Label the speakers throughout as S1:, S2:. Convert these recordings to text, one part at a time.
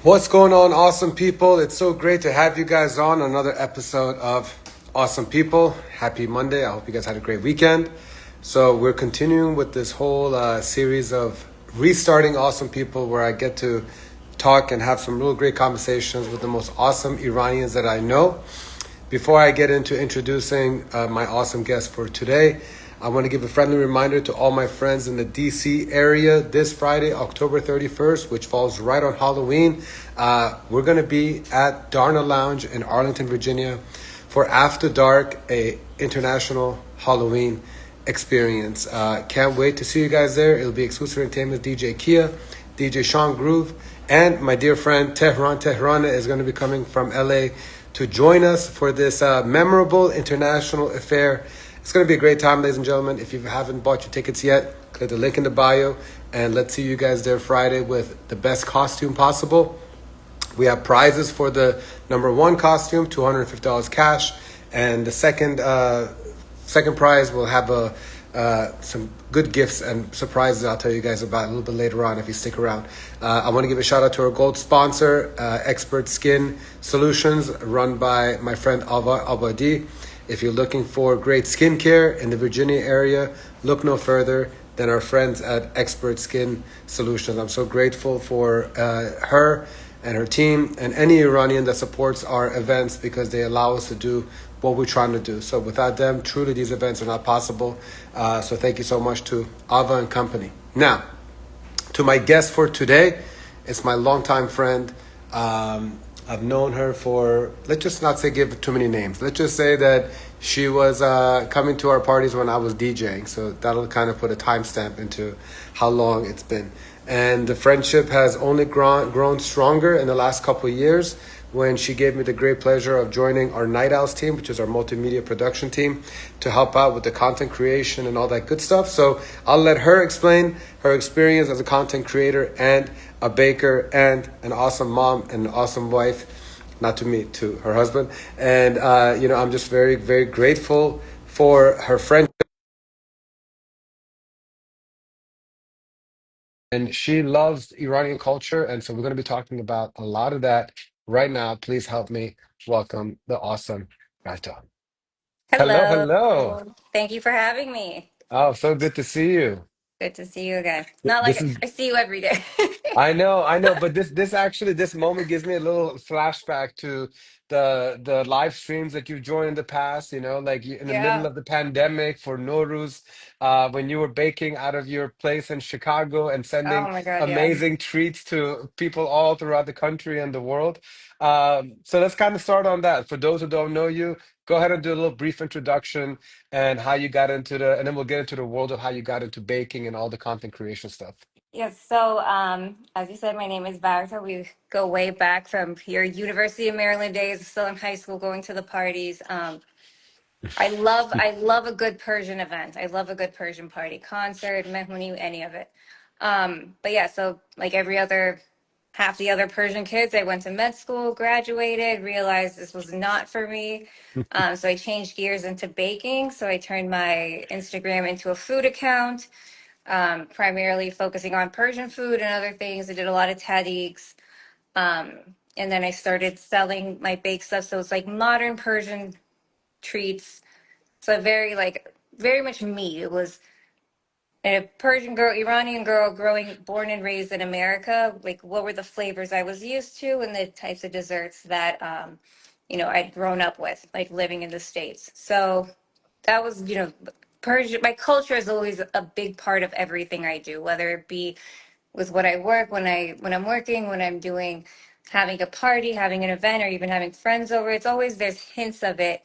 S1: What's going on, awesome people? It's so great to have you guys on another episode of Awesome People. Happy Monday. I hope you guys had a great weekend. So, we're continuing with this whole series of restarting Awesome People where I get to talk and have some real great conversations with the most awesome Iranians that I know. Before I get into introducing my awesome guest for today, I want to give a friendly reminder to all my friends in the DC area. This Friday, October 31st, which falls right on Halloween, we're going to be at Darna Lounge in Arlington, Virginia for After Dark, a international Halloween experience. Can't wait to see you guys there. It'll be exclusive entertainment with DJ Kia, DJ Sean Groove, and my dear friend Tehran. Tehran is going to be coming from LA to join us for this memorable international affair. It's going to be a great time, ladies and gentlemen. If you haven't bought your tickets yet, click the link in the bio, and let's see you guys there Friday with the best costume possible. We have prizes for the number one costume, $250 cash, and the second prize will have some good gifts and surprises I'll tell you guys about a little bit later on if you stick around. I want to give a shout out to our gold sponsor, Expert Skin Solutions, run by my friend Ava Abadi. If you're looking for great skincare in the Virginia area, look no further than our friends at Expert Skin Solutions. I'm so grateful for her and her team and any Iranian that supports our events because they allow us to do what we're trying to do. So without them, truly these events are not possible. So thank you so much to Ava and company. Now, to my guest for today, it's my longtime friend. I've known her for, let's just not say give too many names. Let's just say that she was coming to our parties when I was DJing. So that'll kind of put a timestamp into how long it's been. And the friendship has only grown stronger in the last couple of years when she gave me the great pleasure of joining our Night Owls team, which is our multimedia production team, to help out with the content creation and all that good stuff. So I'll let her explain her experience as a content creator and a baker and an awesome mom and an awesome wife, not to me, to her husband. And, I'm just very, very grateful for her friendship. And she loves Iranian culture. And so we're going to be talking about a lot of that right now. Please help me welcome the awesome Varta. Hello,
S2: Hello.
S1: hello.
S2: Thank you for having me.
S1: Oh, so good to see you.
S2: Good to see you again. Not
S1: This
S2: like
S1: is
S2: I see you every day.
S1: I know, but this moment gives me a little flashback to the live streams that you've joined in the past, like in the middle
S2: Yeah.
S1: of the pandemic for Nowruz, when you were baking out of your place in Chicago and sending
S2: Oh my God, yeah.
S1: amazing treats to people all throughout the country and the world. So let's kind of start on that. For those who don't know you, go ahead and do a little brief introduction and how you got into and then we'll get into the world of how you got into baking and all the content creation stuff.
S2: Yes, so as you said, my name is Varta. We go way back from your University of Maryland days, still in high school, going to the parties. I love a good Persian event. I love a good Persian party, concert, mehmoni, any of it. But yeah, so like every other half the other Persian kids, I went to med school, graduated, realized this was not for me. So I changed gears into baking. So I turned my Instagram into a food account, primarily focusing on Persian food and other things. I did a lot of tadigs. Um, and then I started selling my bake stuff. So it's like modern Persian treats, so very much me. It was a Persian girl, Iranian girl growing born and raised in America. Like what were the flavors I was used to and the types of desserts that I'd grown up with, like living in the States. So that was, Persian, my culture is always a big part of everything I do, whether it be with what I work, when I'm working, when I'm doing having a party, having an event, or even having friends over. It's always there's hints of it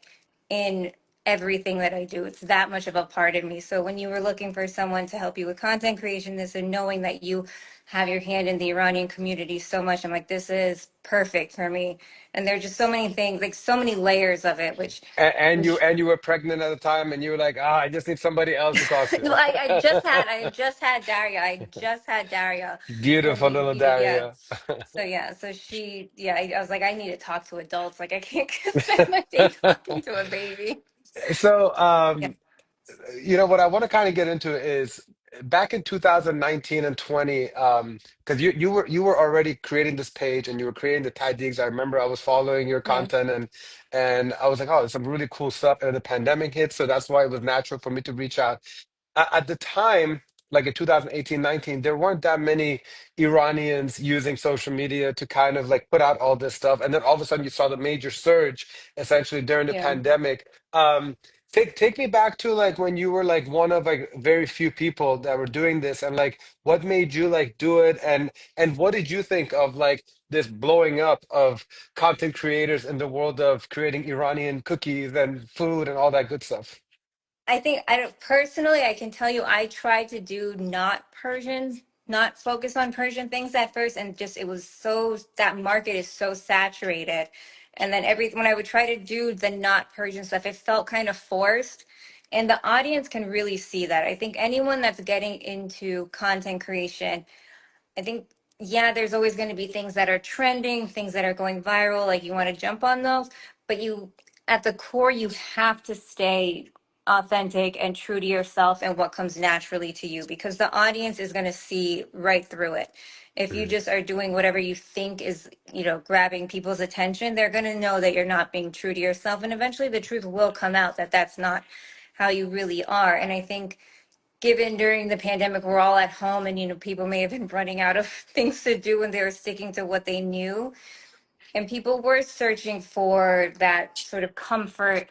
S2: in everything that I do. It's that much of a part of me. So when you were looking for someone to help you with content creation, this and knowing that you have your hand in the Iranian community so much, I'm like, this is perfect for me. And there are just so many things, like so many layers of it, which
S1: And you were pregnant at the time, and you were like, I just need somebody else to talk
S2: no,
S1: to.
S2: I just had Daria. I just had Daria. And
S1: Beautiful little
S2: yeah.
S1: Daria.
S2: So yeah, so I was like, I need to talk to adults. Like I can't spend my day talking to a baby.
S1: So,
S2: Yeah.
S1: what I want to kind of get into is back in 2019 and 20, because you were already creating this page and you were creating the tactics. I remember I was following your
S2: Mhm.
S1: content and I was like, oh, there's some really cool stuff. And the pandemic hit, so that's why it was natural for me to reach out. At the time, like in 2018, 19, there weren't that many Iranians using social media to kind of like put out all this stuff. And then all of a sudden you saw the major surge essentially during the
S2: Yeah.
S1: pandemic. Take me back to like when you were like one of like very few people that were doing this and like what made you like do it and what did you think of like this blowing up of content creators in the world of creating Iranian cookies and food and all that good stuff?
S2: I think I don't personally, I can tell you I tried to do not Persian, not focus on Persian things at first, and just it was so that market is so saturated. And then every when I would try to do the not Persian stuff, it felt kind of forced. And the audience can really see that. I think anyone that's getting into content creation, I think, yeah, there's always going to be things that are trending, things that are going viral, like you want to jump on those, but you, at the core, you have to stay authentic and true to yourself and what comes naturally to you because the audience is going to see right through it. If you just are doing whatever you think is, grabbing people's attention, they're going to know that you're not being true to yourself. And eventually the truth will come out that that's not how you really are. And I think given during the pandemic we're all at home and people may have been running out of things to do and they were sticking to what they knew and people were searching for that sort of comfort,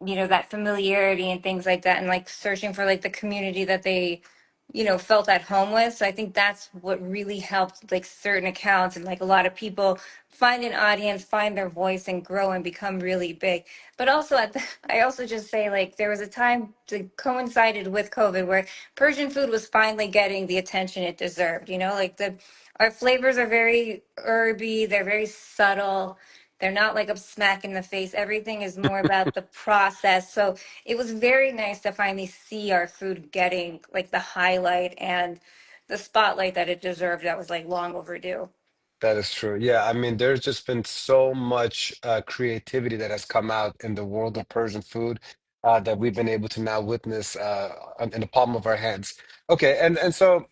S2: that familiarity and things like that, and like searching for like the community that they, felt at home with. So I think that's what really helped like certain accounts and like a lot of people find an audience, find their voice and grow and become really big. But also I also just say like there was a time that coincided with COVID where Persian food was finally getting the attention it deserved, like the our flavors are very herby, they're very subtle, they're not like a smack in the face. Everything is more about the process. So it was very nice to finally see our food getting like the highlight and the spotlight that it deserved that was like long overdue.
S1: That is true. Yeah, I mean, there's just been so much creativity that has come out in the world
S2: Yeah.
S1: of Persian food that we've been able to now witness in the palm of our hands. Okay, and so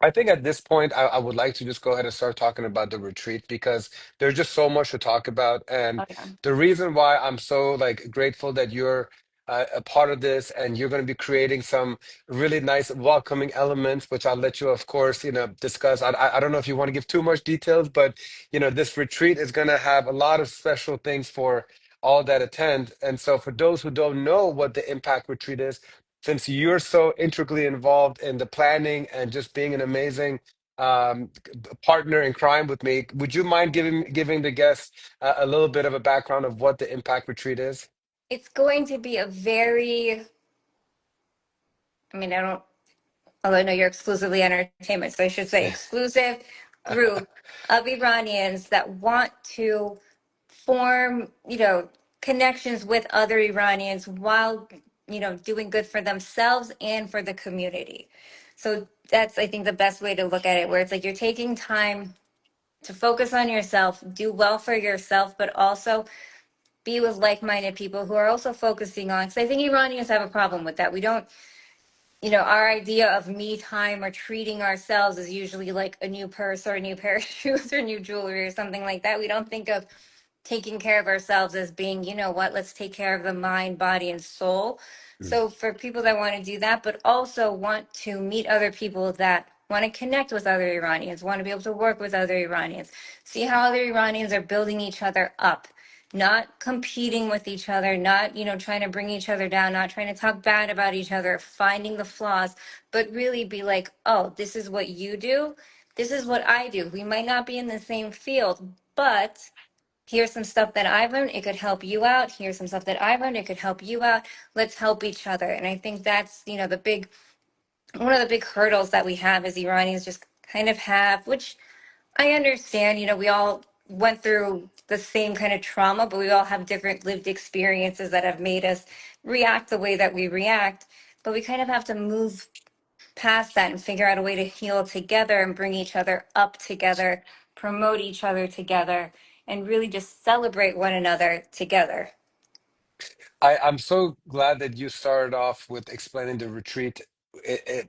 S1: I think at this point, I would like to just go ahead and start talking about the retreat because there's just so much to talk about. And
S2: Oh yeah.
S1: the reason why I'm so like grateful that you're a part of this and you're going to be creating some really nice welcoming elements, which I'll let you, of course, discuss. I don't know if you want to give too much details, but this retreat is going to have a lot of special things for all that attend. And so for those who don't know what the Impact Retreat is, since you're so intricately involved in the planning and just being an amazing partner in crime with me, would you mind giving the guests a little bit of a background of what the Impact Retreat is?
S2: It's going to be a very, I mean, I don't, although I know you're exclusively entertainment, so I should say exclusive group of Iranians that want to form, connections with other Iranians while, doing good for themselves and for the community. So that's, I think, the best way to look at it, where it's like you're taking time to focus on yourself, do well for yourself, but also be with like-minded people who are also focusing on, because I think Iranians have a problem with that. We don't, our idea of me time or treating ourselves is usually like a new purse or a new pair of shoes or new jewelry or something like that. We don't think of taking care of ourselves as being, what, let's take care of the mind, body, and soul. So for people that want to do that, but also want to meet other people that want to connect with other Iranians, want to be able to work with other Iranians, see how other Iranians are building each other up, not competing with each other, not, trying to bring each other down, not trying to talk bad about each other, finding the flaws, but really be like, oh, this is what you do. This is what I do. We might not be in the same field, but here's some stuff that I've learned. It could help you out. Here's some stuff that I've learned. It could help you out. Let's help each other. And I think that's, the big, one of the big hurdles that we have as Iranians just kind of have, which I understand, we all went through the same kind of trauma, but we all have different lived experiences that have made us react the way that we react. But we kind of have to move past that and figure out a way to heal together and bring each other up together, promote each other together, and really just celebrate one another together.
S1: I'm so glad that you started off with explaining the retreat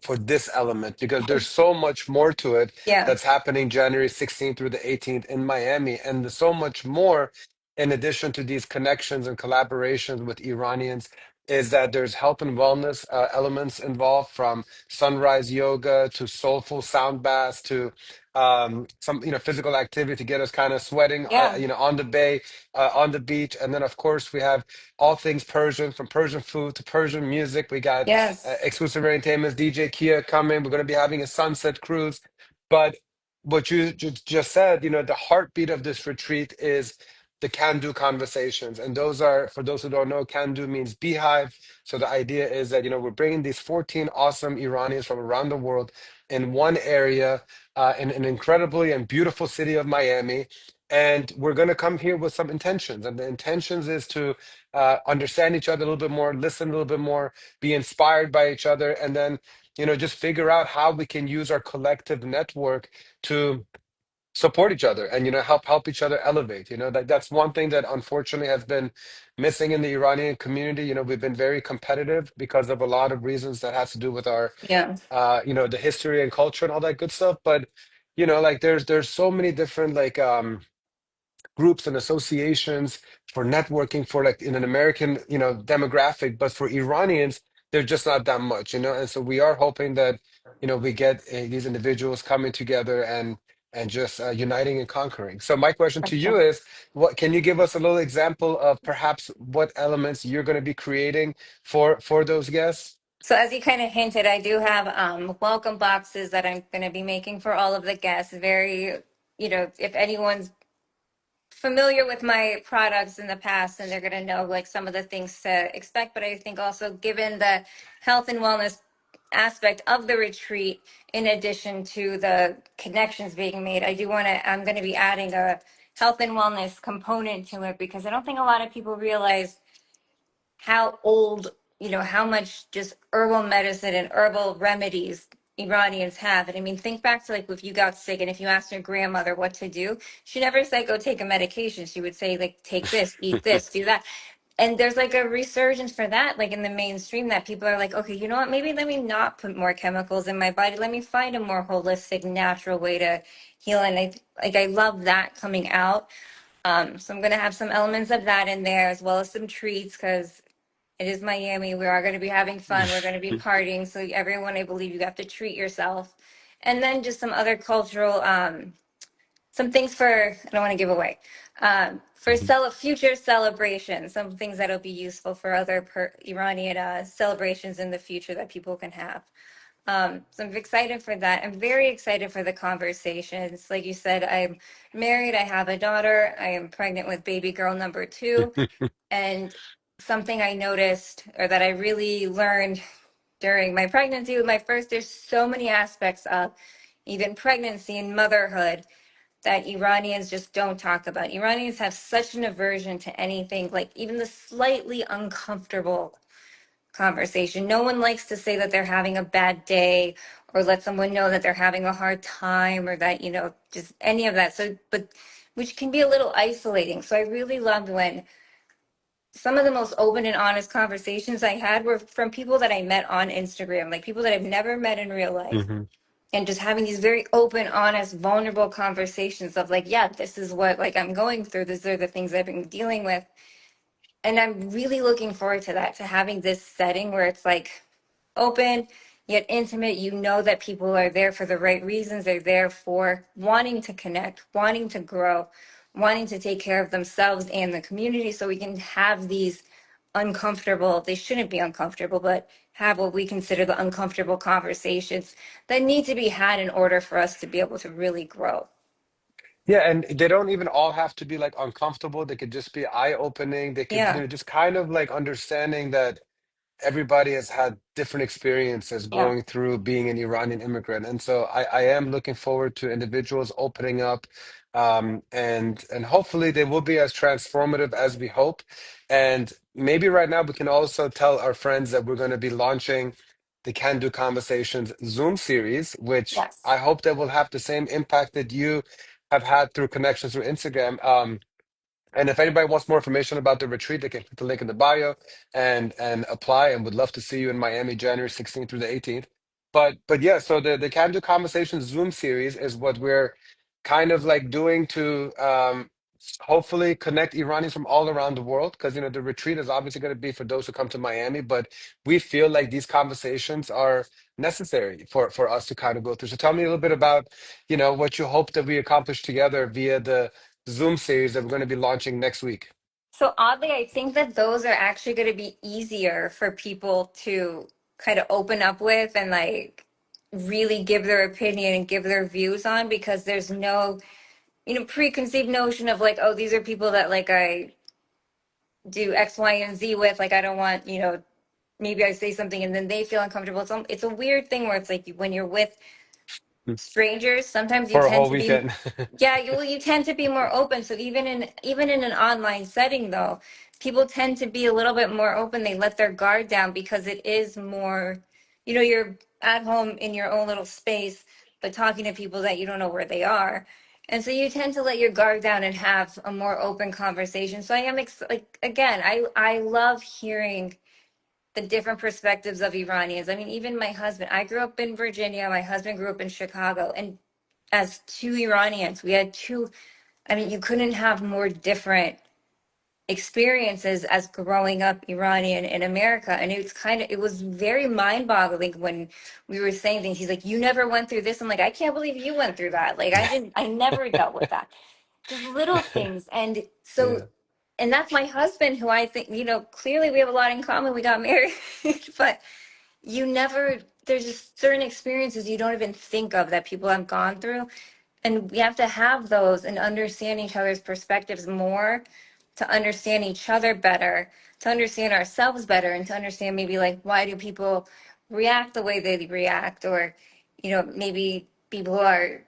S1: for this element because there's so much more to it
S2: Yeah.
S1: that's happening January 16th through the 18th in Miami, and there's so much more in addition to these connections and collaborations with Iranians. Is that there's health and wellness elements involved, from sunrise yoga to soulful sound baths to some physical activity to get us kind of sweating
S2: Yeah.
S1: on the bay, on the beach, and then of course we have all things Persian, from Persian food to Persian music. We got
S2: Yes.
S1: exclusive entertainment, DJ Kia coming. We're going to be having a sunset cruise. But what you just said, the heartbeat of this retreat is the Kandú Conversations. And those are, for those who don't know, Kandú means beehive. So the idea is that, we're bringing these 14 awesome Iranians from around the world in one area, in an incredibly and beautiful city of Miami. And we're going to come here with some intentions. And the intentions is to understand each other a little bit more, listen a little bit more, be inspired by each other, and then, just figure out how we can use our collective network to support each other and, help each other elevate. That's one thing that unfortunately has been missing in the Iranian community. We've been very competitive because of a lot of reasons that has to do with our,
S2: Yeah.
S1: the history and culture and all that good stuff. But, like there's so many different like groups and associations for networking for like in an American, demographic, but for Iranians, there's just not that much, And so we are hoping that, we get these individuals coming together and just uniting and conquering. So my question to you is, what can you give us a little example of perhaps what elements you're going to be creating for those guests?
S2: So as you kind of hinted, I do have welcome boxes that I'm going to be making for all of the guests. Very, if anyone's familiar with my products in the past, and they're going to know like some of the things to expect. But I think also, given the health and wellness aspect of the retreat, in addition to the connections being made, I'm going to be adding a health and wellness component to it, because I don't think a lot of people realize how old, how much just herbal medicine and herbal remedies Iranians have. And I mean, think back to like if you got sick and if you asked your grandmother what to do, she never said go take a medication. She would say like take this, eat this, do that. And there's like a resurgence for that, like in the mainstream, that people are like, okay, you know what? Maybe let me not put more chemicals in my body. Let me find a more holistic, natural way to heal. And I love that coming out. So I'm gonna have some elements of that in there, as well as some treats, because it is Miami. We are going to be having fun. We're going to be partying. So everyone, I believe you have to treat yourself. And then just some other cultural, some things I don't want to give away, for future celebrations, some things that'll be useful for other Iranian celebrations in the future that people can have. So I'm excited for that. I'm very excited for the conversations. Like you said, I'm married. I have a daughter. I am pregnant with baby girl number 2. And something I noticed, or that I really learned during my pregnancy with my first, there's so many aspects of even pregnancy and motherhood that Iranians just don't talk about. Iranians have such an aversion to anything, like even the slightly uncomfortable conversation. No one likes to say that they're having a bad day or let someone know that they're having a hard time, or that, just any of that. So, but which can be a little isolating. So I really loved when some of the most open and honest conversations I had were from people that I met on Instagram, like people that I've never met in real life.
S1: Mhm.
S2: And just having these very open, honest, vulnerable conversations of like, yeah, this is what like I'm going through. These are the things I've been dealing with. And I'm really looking forward to that, to having this setting where it's like open yet intimate. You know that people are there for the right reasons. They're there for wanting to connect, wanting to grow, wanting to take care of themselves and the community, so we can have these uncomfortable, they shouldn't be uncomfortable, but have what we consider the uncomfortable conversations that need to be had in order for us to be able to really grow.
S1: Yeah, and they don't even all have to be like uncomfortable. They could just be eye-opening. They could,
S2: Yeah,
S1: just kind of like understanding that everybody has had different experiences
S2: yeah,
S1: going through being an Iranian immigrant. And so I am looking forward to individuals opening up, and hopefully they will be as transformative as we hope. And maybe right now we can also tell our friends that we're going to be launching the Can Do Conversations Zoom series, which
S2: yes.
S1: I hope that will have the same impact that you have had through connections through Instagram. And if anybody wants more information about the retreat, they can click the link in the bio and apply. And would love to see you in Miami, January 16th through the 18th. But yeah, so the Kandú Conversations Zoom series is what we're kind of like doing to hopefully connect Iranians from all around the world, because you know the retreat is obviously going to be for those who come to Miami, but we feel like these conversations are necessary for us to kind of go through. So tell me a little bit about, you know, what you hope that we accomplish together via the Zoom series that we're going to be launching next week.
S2: So oddly, I think that those are actually going to be easier for people to kind of open up with and like really give their opinion and give their views on, because there's no, preconceived notion of like, oh, these are people that like I do X, Y, and Z with. Like, I don't want, maybe I say something and then they feel uncomfortable. It's a weird thing where it's like when you're with strangers, sometimes you
S1: For a
S2: tend
S1: whole
S2: to be,
S1: weekend.
S2: yeah, you tend to be more open. So even in an online setting though, people tend to be a little bit more open. They let their guard down because it is more, you're at home in your own little space, but talking to people that you don't know where they are. And so you tend to let your guard down and have a more open conversation. So I am like, again, I love hearing the different perspectives of Iranians. I mean, even my husband, I grew up in Virginia, my husband grew up in Chicago, and as two Iranians, we had two, I mean, you couldn't have more different experiences as growing up Iranian in America. And it was very mind boggling when we were saying things. He's like, you never went through this. I'm like, I can't believe you went through that. Like, I never dealt with that. Just little things. And so,
S1: Yeah.
S2: and that's my husband, who I think, clearly we have a lot in common. We got married, but there's just certain experiences you don't even think of that people have gone through. And we have to have those and understand each other's perspectives more, to understand each other better, to understand ourselves better, and to understand maybe like why do people react the way they react, or maybe people are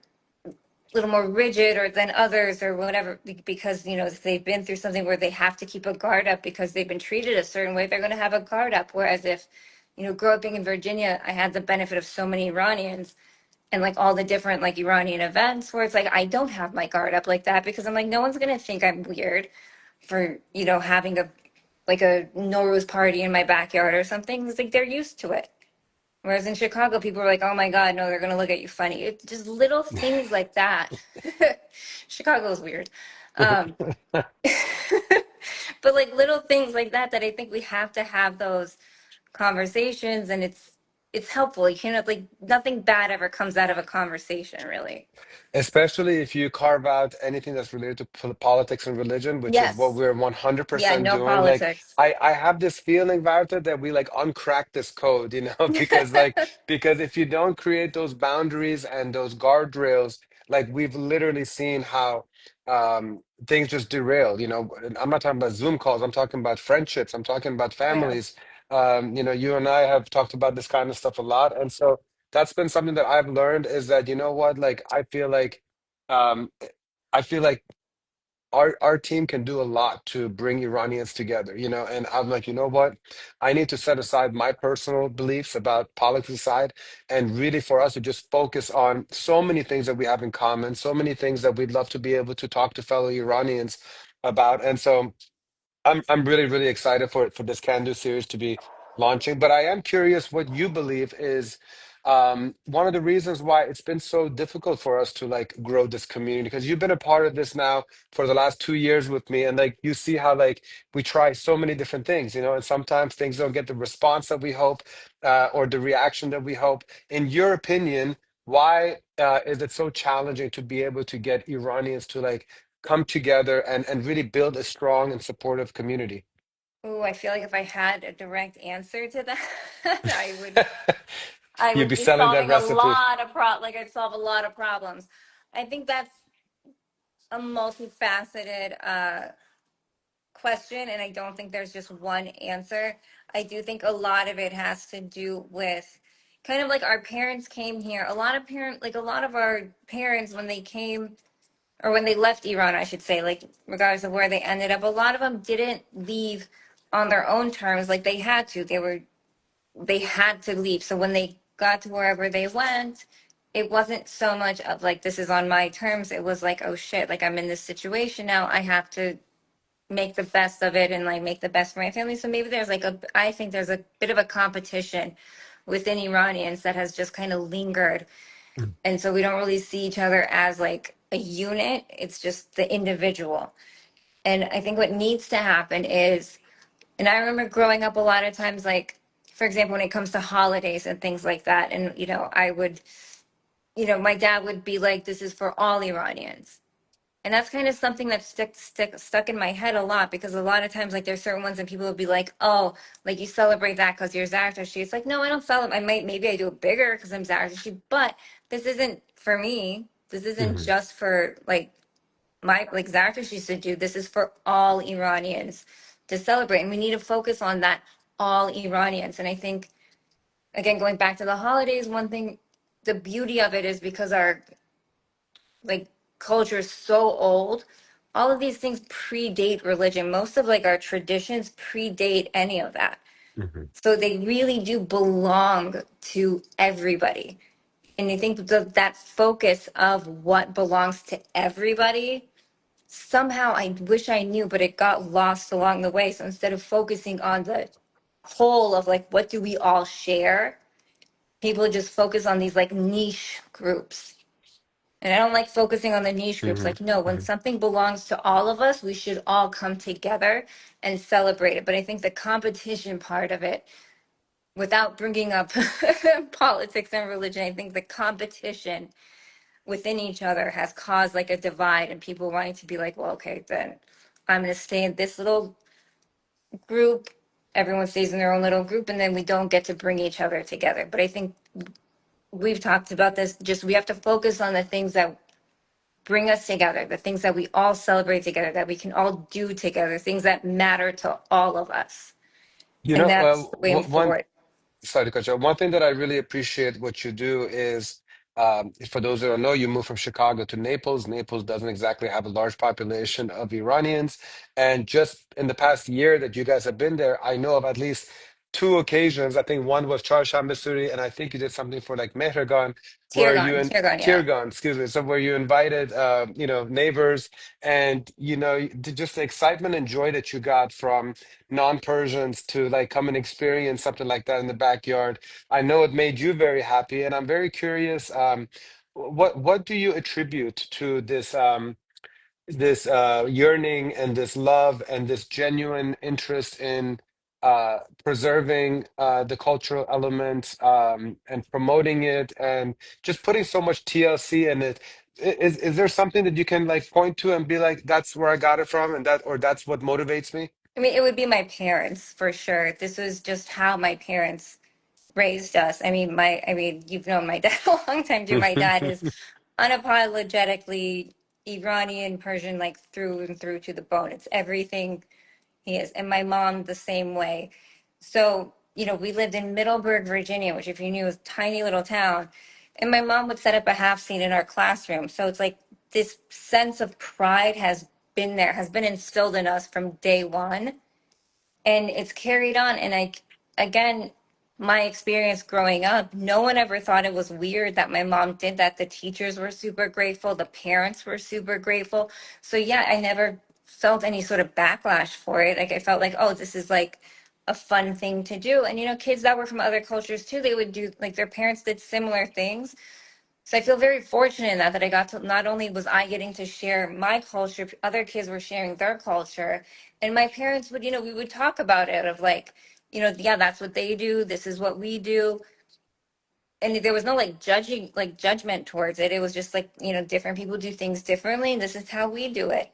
S2: a little more rigid or than others or whatever, because if they've been through something where they have to keep a guard up because they've been treated a certain way, they're going to have a guard up. Whereas if growing up in Virginia, I had the benefit of so many Iranians and like all the different like Iranian events where it's like I don't have my guard up like that, because I'm like, no one's going to think I'm weird for having a Nowruz party in my backyard or something. It's like they're used to it. Whereas in Chicago, people are like, "Oh my God, no, they're gonna look at you funny." It's just little things like that. Chicago is weird, um, but like little things like that I think we have to have those conversations, and it's helpful. You cannot, like, nothing bad ever comes out of a conversation, really.
S1: Especially if you carve out anything that's related to politics and religion, which is what
S2: Yes,
S1: we're
S2: yeah,
S1: 100%
S2: no
S1: doing. Like,
S2: politics.
S1: I have this feeling, Varta, that we like uncrack this code, you know, because if you don't create those boundaries and those guardrails, like we've literally seen how things just derail, you know. And I'm not talking about Zoom calls, I'm talking about friendships, I'm talking about
S2: Oh yeah.
S1: families. You know, you and I have talked about this kind of stuff a lot. And so that's been something that I've learned is that, you know what, like um I feel like our team can do a lot to bring Iranians together, you know, and I'm like, you know what? I need to set aside my personal beliefs about politics aside and really for us to just focus on so many things that we have in common, so many things that we'd love to be able to talk to fellow Iranians about. And so I'm really really excited for this Can Do series to be launching. But I am curious what you believe is one of the reasons why it's been so difficult for us to like grow this community, because you've been a part of this now for the last 2 years with me, and like you see how like we try so many different things, you know, and sometimes things don't get the response that we hope or the reaction that we hope. In your opinion, why is it so challenging to be able to get Iranians to like come together and really build a strong and supportive community?
S2: Ooh, I feel like if I had a direct answer to that, I would I
S1: You'd
S2: would
S1: be
S2: be
S1: selling that
S2: solving a
S1: recipe.
S2: lot of like I'd solve a lot of problems. I think that's a multifaceted question, and I don't think there's just one answer. I do think a lot of it has to do with kind of like our parents came here. A lot of our parents, when they came, or when they left Iran, I should say, like regardless of where they ended up, a lot of them didn't leave on their own terms. Like they had to leave. So when they got to wherever they went, it wasn't so much of like, this is on my terms. It was like, oh shit, like I'm in this situation now. I have to make the best of it and like make the best for my family. So maybe I think there's a bit of a competition within Iranians that has just kind of lingered. And so we don't really see each other as like a unit, it's just the individual. And I think what needs to happen is, and I remember growing up a lot of times, like, for example, when it comes to holidays and things like that, and, I would, my dad would be like, this is for all Iranians. And that's kind of something that's stuck in my head a lot because a lot of times, like, there's certain ones and people will be like, oh, like you celebrate that because you're Zartashi. It's like, no, I don't celebrate. Maybe I do it bigger because I'm Zartashi, but this isn't for me. This isn't
S1: Hmm.
S2: just for like like Zartash used to do. This is for all Iranians to celebrate, and we need to focus on that, all Iranians. And I think, again, going back to the holidays, one thing, the beauty of it is because our like culture is so old. All of these things predate religion. Most of like our traditions predate any of that.
S1: Hmm.
S2: So they really do belong to everybody. And I think that focus of what belongs to everybody, somehow I wish I knew, but it got lost along the way. So instead of focusing on the whole of like what do we all share, people just focus on these like niche groups. And I don't like focusing on the niche groups.
S1: Hmm.
S2: Like, no, when
S1: Hmm.
S2: something belongs to all of us, we should all come together and celebrate it. But I think the competition part of it, without bringing up politics and religion, I think the competition within each other has caused like a divide and people wanting to be like, well, okay, then I'm going to stay in this little group. Everyone stays in their own little group, and then we don't get to bring each other together. But I think we've talked about this. Just we have to focus on the things that bring us together, the things that we all celebrate together, that we can all do together, things that matter to all of us.
S1: You
S2: And
S1: know,
S2: that's the way
S1: one
S2: forward.
S1: sorry to cut you off. One thing that I really appreciate what you do is, for those that don't know, you moved from Chicago to Naples. Naples doesn't exactly have a large population of Iranians. And just in the past year that you guys have been there, I know of at least two occasions. I think one was Charsham, Missouri, and I think you did something for like Mehragan, where you
S2: Tirgan,
S1: and
S2: Tirgan, yeah.
S1: Tirgan, excuse me, so where you invited, neighbors, and just the excitement and joy that you got from non-Persians to like come and experience something like that in the backyard. I know it made you very happy, and I'm very curious. What do you attribute to this yearning and this love and this genuine interest in preserving the cultural elements and promoting it and just putting so much TLC in it? Is there something that you can like point to and be like, that's where I got it from, and that's what motivates me?
S2: I mean, it would be my parents for sure. This was just how my parents raised us. I mean, you've known my dad a long time too. My dad is unapologetically Iranian Persian, like through and through to the bone. It's everything he is. And my mom the same way. So, we lived in Middleburg, Virginia, which if you knew is a tiny little town. And my mom would set up a half scene in our classroom. So it's like this sense of pride has been there, has been instilled in us from day one, and it's carried on. And again, my experience growing up, no one ever thought it was weird that my mom did that. The teachers were super grateful, the parents were super grateful. So yeah, I never felt any sort of backlash for it. Like I felt like, oh, this is like a fun thing to do. And kids that were from other cultures too, they would do, like, their parents did similar things. So I feel very fortunate in that I got to, not only was I getting to share my culture, other kids were sharing their culture. And my parents would, we would talk about it of like, yeah, that's what they do. This is what we do. And there was no like judgment towards it. It was just like, different people do things differently. And this is how we do it.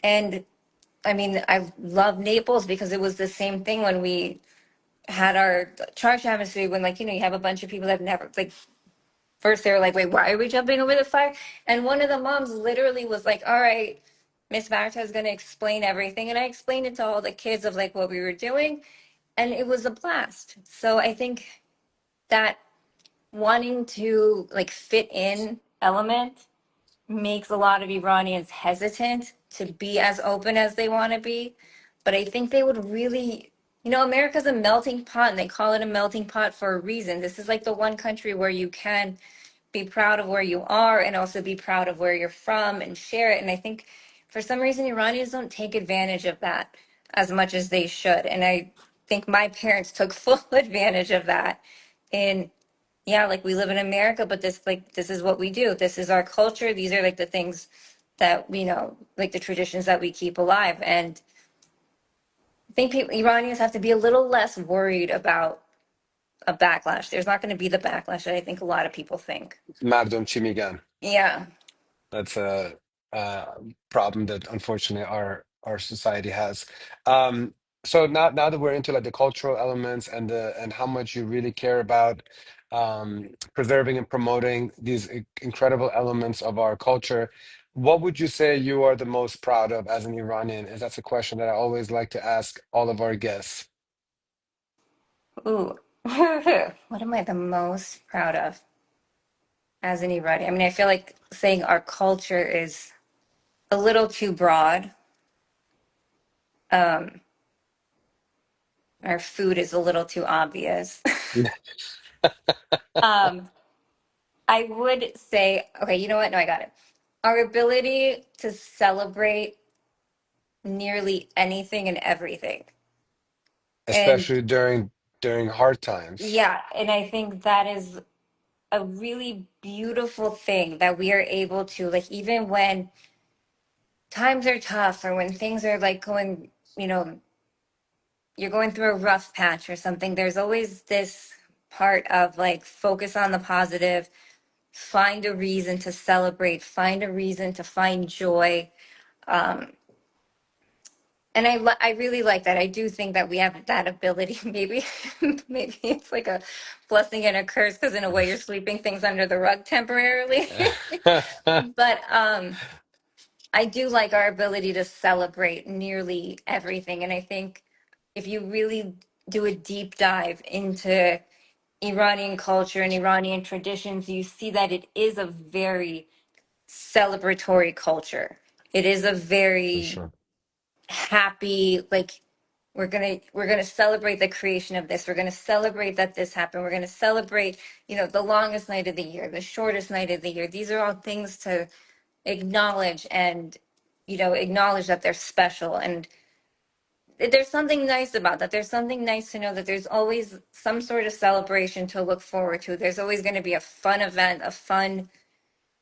S2: And I mean, I love Naples because it was the same thing when we had our charge atmosphere when, like, you have a bunch of people that have never, like, first they were like, wait, why are we jumping over the fire? And one of the moms literally was like, all right, Miss Varta is going to explain everything. And I explained it to all the kids of like what we were doing. And it was a blast. So I think that wanting to like fit in element makes a lot of Iranians hesitant to be as open as they want to be. But I think they would really, America's a melting pot and they call it a melting pot for a reason. This is like the one country where you can be proud of where you are and also be proud of where you're from and share it. And I think for some reason, Iranians don't take advantage of that as much as they should. And I think my parents took full advantage of that. in, yeah, like we live in America, but this is what we do. This is our culture. These are like the things that like the traditions that we keep alive. And I think Iranians have to be a little less worried about a backlash. There's not going to be the backlash that I think a lot of people think.
S1: مردم چی میگن.
S2: Yeah.
S1: That's a problem that unfortunately our society has. So now that we're into like the cultural elements and the and how much you really care about preserving and promoting these incredible elements of our culture, what would you say you are the most proud of as an Iranian? And that's a question that I always like to ask all of our guests.
S2: Ooh. What am I the most proud of as an Iranian? I mean, I feel like saying our culture is a little too broad. Um, our food is a little too obvious. um, I would say, okay, you know what? No, I got it. Our ability to celebrate nearly anything and everything. And
S1: Especially during hard times.
S2: yeah, and I think that is a really beautiful thing that we are able to, like, even when times are tough or when things are like going, you're going through a rough patch or something, there's always this part of like focus on the positive, find a reason to celebrate, find a reason to find joy. Um, and I really like that. I do think that we have that ability. Maybe maybe it's like a blessing and a curse because in a way you're sweeping things under the rug temporarily. But I do like our ability to celebrate nearly everything. And I think if you really do a deep dive into Iranian culture and Iranian traditions, you see that it is a very celebratory culture. It is a
S1: For
S2: very
S1: sure.
S2: happy, like we're gonna celebrate the creation of this. We're gonna celebrate that this happened. We're gonna celebrate, the longest night of the year, the shortest night of the year. These are all things to acknowledge and acknowledge that they're special. And there's something nice about that. There's something nice to know that there's always some sort of celebration to look forward to. There's always going to be a fun event, a fun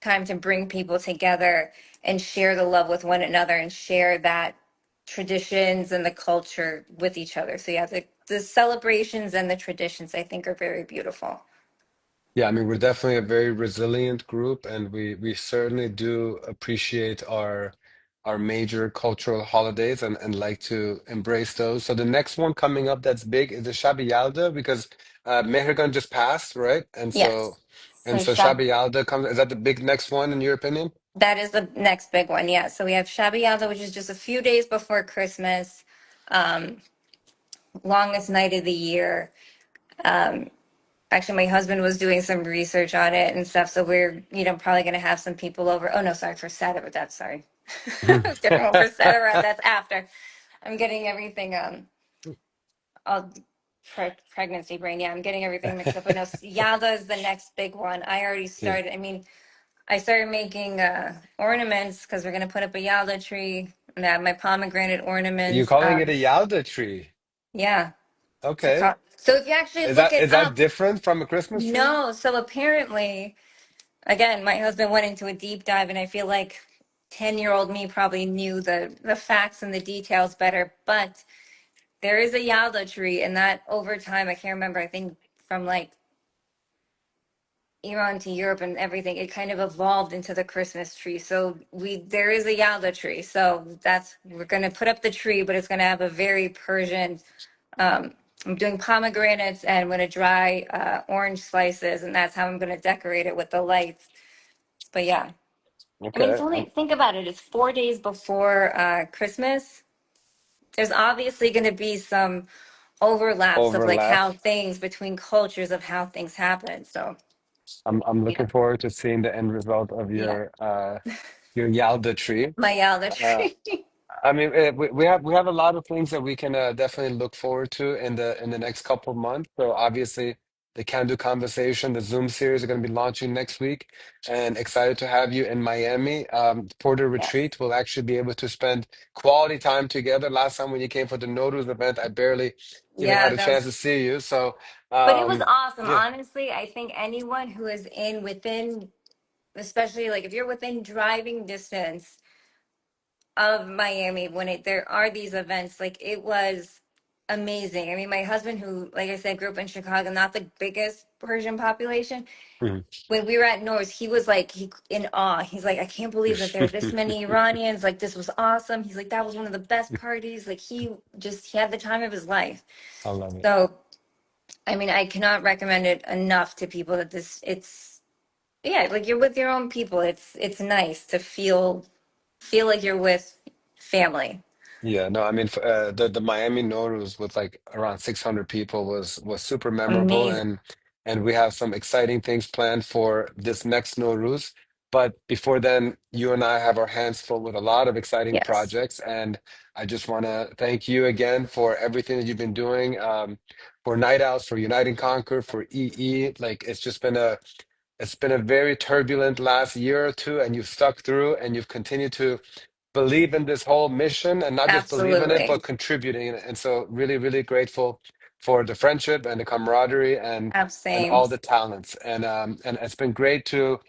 S2: time to bring people together and share the love with one another and share that traditions and the culture with each other. So yeah, the celebrations and the traditions I think are very beautiful.
S1: Yeah, I mean, we're definitely a very resilient group, and we certainly do appreciate our major cultural holidays and like to embrace those. So the next one coming up that's big is the Shabi Yalda because Mehrgan just passed, right? And
S2: Yes.
S1: so
S2: So
S1: Shabi Yalda comes. Is that the big next one in your opinion?
S2: that is the next big one. Yeah. So we have Shabi Yalda, which is just a few days before Christmas, um, longest night of the year. Um, Actually, my husband was doing some research on it and stuff. So we're, probably going to have some people over. Oh, no, sorry, for Saturday. That's sorry. Different one for Saturday. That's after. I'm getting everything, all pregnancy brain. Yeah, I'm getting everything mixed up. But no, Yalda is the next big one. I already
S1: Yeah.
S2: started. I mean, I started making ornaments because we're gonna put up a Yalda tree and I have my pomegranate
S1: You're
S2: ornaments.
S1: calling it a Yalda tree.
S2: Yeah.
S1: Okay.
S2: So if you actually
S1: Is
S2: look it
S1: that
S2: up,
S1: different from a Christmas tree?
S2: no. So apparently, again, my husband went into a deep dive, and I feel like 10-year-old me probably knew the facts and the details better. But there is a Yalda tree, and that over time, I can't remember. I think from like Iran to Europe and everything, it kind of evolved into the Christmas tree. So there is a Yalda tree. So we're gonna put up the tree, but it's gonna have a very Persian. I'm doing pomegranates and I'm gonna dry orange slices, and that's how I'm gonna decorate it with the lights. But yeah, I mean, it's
S1: Okay.
S2: only think about it. It's 4 days before Christmas. There's obviously gonna be some overlaps of like
S1: Overlap.
S2: how things between cultures of how things happen. So
S1: I'm
S2: yeah,
S1: looking forward to seeing the end result of
S2: yeah,
S1: your Yalda tree.
S2: my Yalda
S1: Uh,
S2: tree.
S1: I mean, we have a lot of things that we can definitely look forward to in the next couple of months. So obviously, the Kandú Conversation, the Zoom series are going to be launching next week, and excited to have you in Miami for the
S2: Yes.
S1: retreat. We'll actually be able to spend quality time together. Last time when you came for the Nowruz event, I barely even
S2: Yeah,
S1: had a
S2: that
S1: chance to
S2: was,
S1: see you. So,
S2: but it was awesome.
S1: yeah.
S2: Honestly, I think anyone who is in within, especially like if you're within driving distance of Miami, when there are these events, like it was amazing. I mean, my husband, who, like I said, grew up in Chicago, not the biggest Persian population.
S1: Mhm.
S2: When we were at Norse, he was like, he in awe. He's like, I can't believe that there are this many Iranians. Like, this was awesome. He's like, that was one of the best parties. Like, he had the time of his life.
S1: I love it.
S2: So, I mean, I cannot recommend it enough to people that it's, yeah, like you're with your own people. It's nice to feel like you're with family.
S1: Yeah, no, I mean the Miami Nowruz with like around 600 people was super memorable,
S2: Amazing.
S1: and we have some exciting things planned for this next Nowruz. But before then, you and I have our hands full with a lot of exciting
S2: Yes,
S1: projects, and I just want to thank you again for everything that you've been doing, for Night Outs, for Unite and Conquer, for EE. Like it's been a very turbulent last year or two, and you've stuck through, and you've continued to believe in this whole mission and not just believe in it,
S2: absolutely.
S1: but contributing in it. And so really, really grateful for the friendship and the camaraderie and
S2: Same.
S1: all the talents. And it's been great to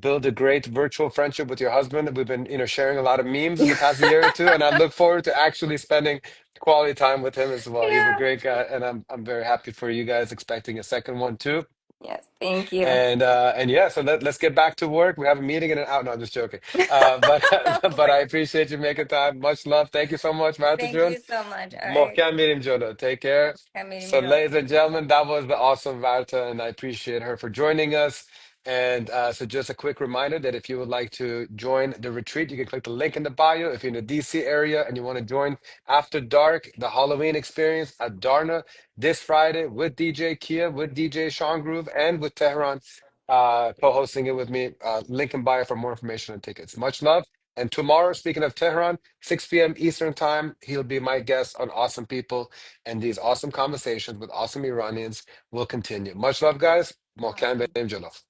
S1: build a great virtual friendship with your husband. We've been, sharing a lot of memes in the past year or two, and I look forward to actually spending quality time with him as well. He's a
S2: Yeah.
S1: great guy, and I'm very happy for you guys expecting a second one too.
S2: Yes, thank you.
S1: And yeah, so let's get back to work. We have a meeting in an hour. No, I'm just joking. But
S2: Of
S1: but I
S2: course.
S1: appreciate you making time. Much love. Thank you so much,
S2: Thank
S1: Varta.
S2: you so much. All right.
S1: Mohkan mirim Jono. Take care.
S2: I'm meeting
S1: So,
S2: you.
S1: ladies and gentlemen, that was the awesome Varta, and I appreciate her for joining us. And so, just a quick reminder that if you would like to join the retreat, you can click the link in the bio. If you're in the DC area and you want to join After Dark, the Halloween experience at Darna this Friday with DJ Kia, with DJ Sean Groove, and with Tehran co-hosting it with me. Link in bio for more information and tickets. Much love. And tomorrow, speaking of Tehran, 6 p.m. Eastern Time, he'll be my guest on Awesome People. And these awesome conversations with awesome Iranians will continue. Much love, guys. Mokan
S2: Awesome.
S1: beim Jalof.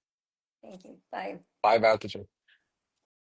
S2: Thank you. Bye.
S1: Bye, Valtijan.